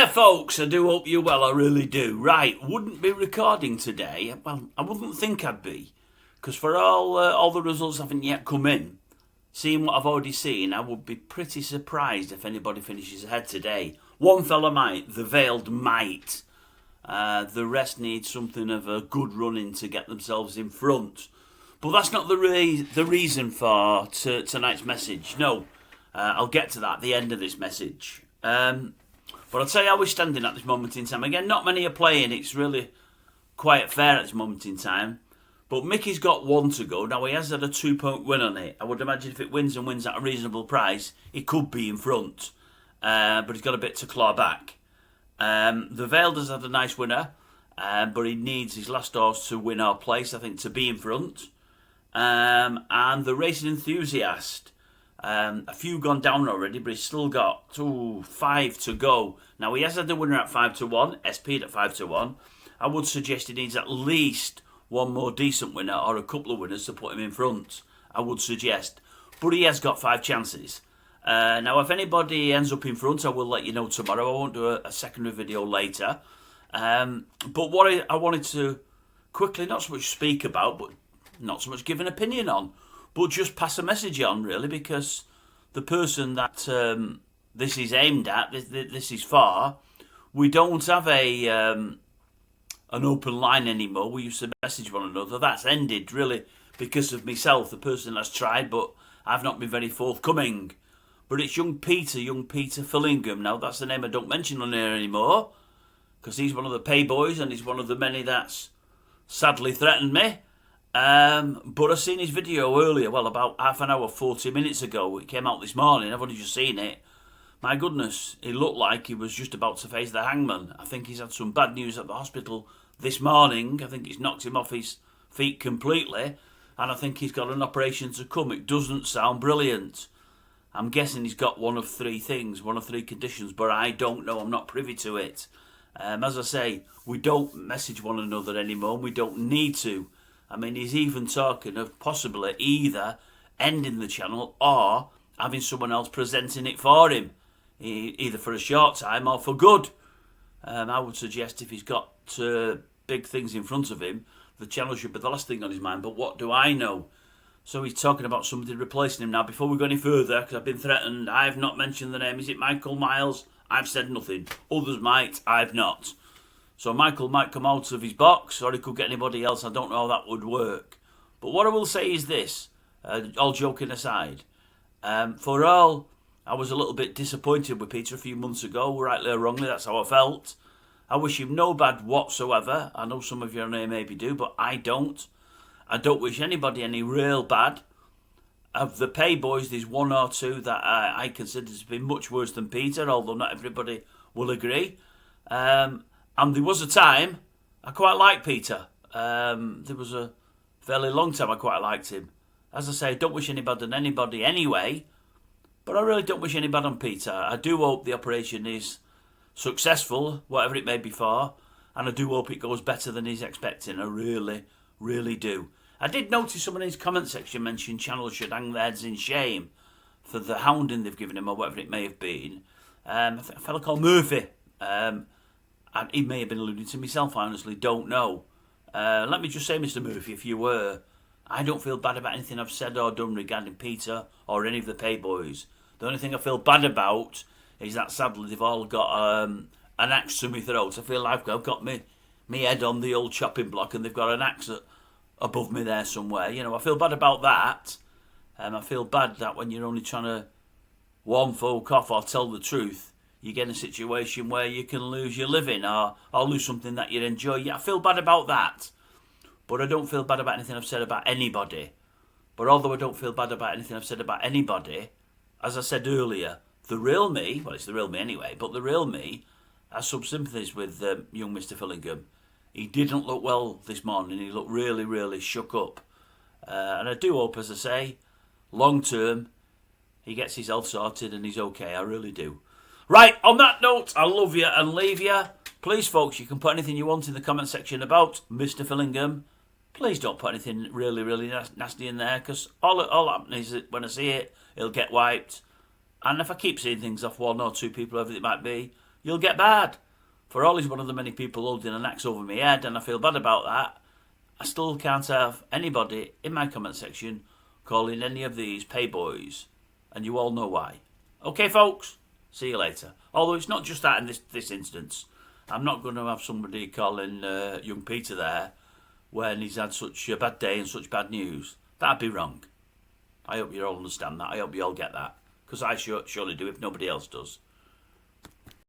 there, folks. I do hope you're well. I really do. Right, wouldn't be recording today. Well, I wouldn't think I'd be, because for all the results haven't yet come in. Seeing what I've already seen, I would be pretty surprised if anybody finishes ahead today. One fella might. The Veiled might. The rest need something of a good run-in to get themselves in front. But that's not the reason for tonight's message. No, I'll get to that at the end of this message. But I'll tell you how we're standing at this moment in time. Again, not many are playing. It's really quite fair at this moment in time. But Mickey's got one to go. Now, he has had a 2-point win on it. I would imagine if it wins and wins at a reasonable price, he could be in front. But he's got a bit to claw back. The Veiled has had a nice winner. But he needs his last horse to win our place, I think, to be in front. And the Racing Enthusiast. A few gone down already, but he's still got 5 to go. Now, he has had the winner at 5-1, SP'd at 5-1. I would suggest he needs at least one more decent winner or a couple of winners to put him in front. I would suggest. But he has got 5 chances. Now, if anybody ends up in front, I will let you know tomorrow. I won't do a secondary video later. But what I wanted to quickly, not so much speak about, but not so much give an opinion on, but just pass a message on, really, because the person that this is aimed at, this is for, we don't have an open line anymore. We used to message one another. That's ended, really, because of myself, the person that's tried, but I've not been very forthcoming. But it's young Peter Fillingham. Now, that's the name I don't mention on here anymore, because he's one of the pay boys, and he's one of the many that's sadly threatened me. But I seen his video earlier, well, about half an hour, 40 minutes ago. It came out this morning. I've only just seen it. My goodness, he looked like he was just about to face the hangman. I think he's had some bad news at the hospital this morning. I think it's knocked him off his feet completely. And I think he's got an operation to come. It doesn't sound brilliant. I'm guessing he's got one of 3 things, one of 3 conditions, but I don't know. I'm not privy to it. As I say, we don't message one another anymore. We don't need to. I mean, he's even talking of possibly either ending the channel or having someone else presenting it for him, either for a short time or for good. I would suggest if he's got big things in front of him, the channel should be the last thing on his mind. But what do I know? So he's talking about somebody replacing him. Now, before we go any further, because I've been threatened, I've not mentioned the name. Is it Michael Miles? I've said nothing. Others might. I've not. So Michael might come out of his box, or he could get anybody else. I don't know how that would work. But what I will say is this, all joking aside. For all, I was a little bit disappointed with Peter a few months ago, rightly or wrongly, that's how I felt. I wish him no bad whatsoever. I know some of you maybe do, but I don't. I don't wish anybody any real bad. Of the pay boys, there's 1 or 2 that I consider to be much worse than Peter, although not everybody will agree. And there was a time I quite liked Peter. There was a fairly long time I quite liked him. As I say, I don't wish anybody on anybody anyway, but I really don't wish any bad on Peter. I do hope the operation is successful, whatever it may be for, and I do hope it goes better than he's expecting. I really, really do. I did notice someone in his comment section mentioned channels should hang their heads in shame for the hounding they've given him, or whatever it may have been. A fella called Murphy. And he may have been alluding to myself, I honestly don't know. Let me just say, Mr. Murphy, if you were, I don't feel bad about anything I've said or done regarding Peter or any of the pay boys. The only thing I feel bad about is that sadly they've all got an axe to my throat. I feel like I've got me head on the old chopping block and they've got an axe above me there somewhere. You know, I feel bad about that. I feel bad that when you're only trying to warn folk off or tell the truth, you get in a situation where you can lose your living or lose something that you enjoy. Yeah, I feel bad about that. But I don't feel bad about anything I've said about anybody. But although I don't feel bad about anything I've said about anybody, as I said earlier, the real me, well, it's the real me anyway, but the real me has some sympathies with young Mr. Fillingham. He didn't look well this morning. He looked really, really shook up. And I do hope, as I say, long term, he gets his health sorted and he's okay. I really do. Right, on that note, I love you and leave you. Please, folks, you can put anything you want in the comment section about Mr. Fillingham. Please don't put anything really, really nasty in there, because all happens is that when I see it, it'll get wiped. And if I keep seeing things off 1 or 2 people, whoever it might be, you'll get bad. For all he's one of the many people holding an axe over my head, and I feel bad about that, I still can't have anybody in my comment section calling any of these payboys, and you all know why. Okay, folks? See you later. Although it's not just that in this instance. I'm not going to have somebody calling young Peter there when he's had such a bad day and such bad news. That'd be wrong. I hope you all understand that. I hope you all get that. Because I surely do if nobody else does.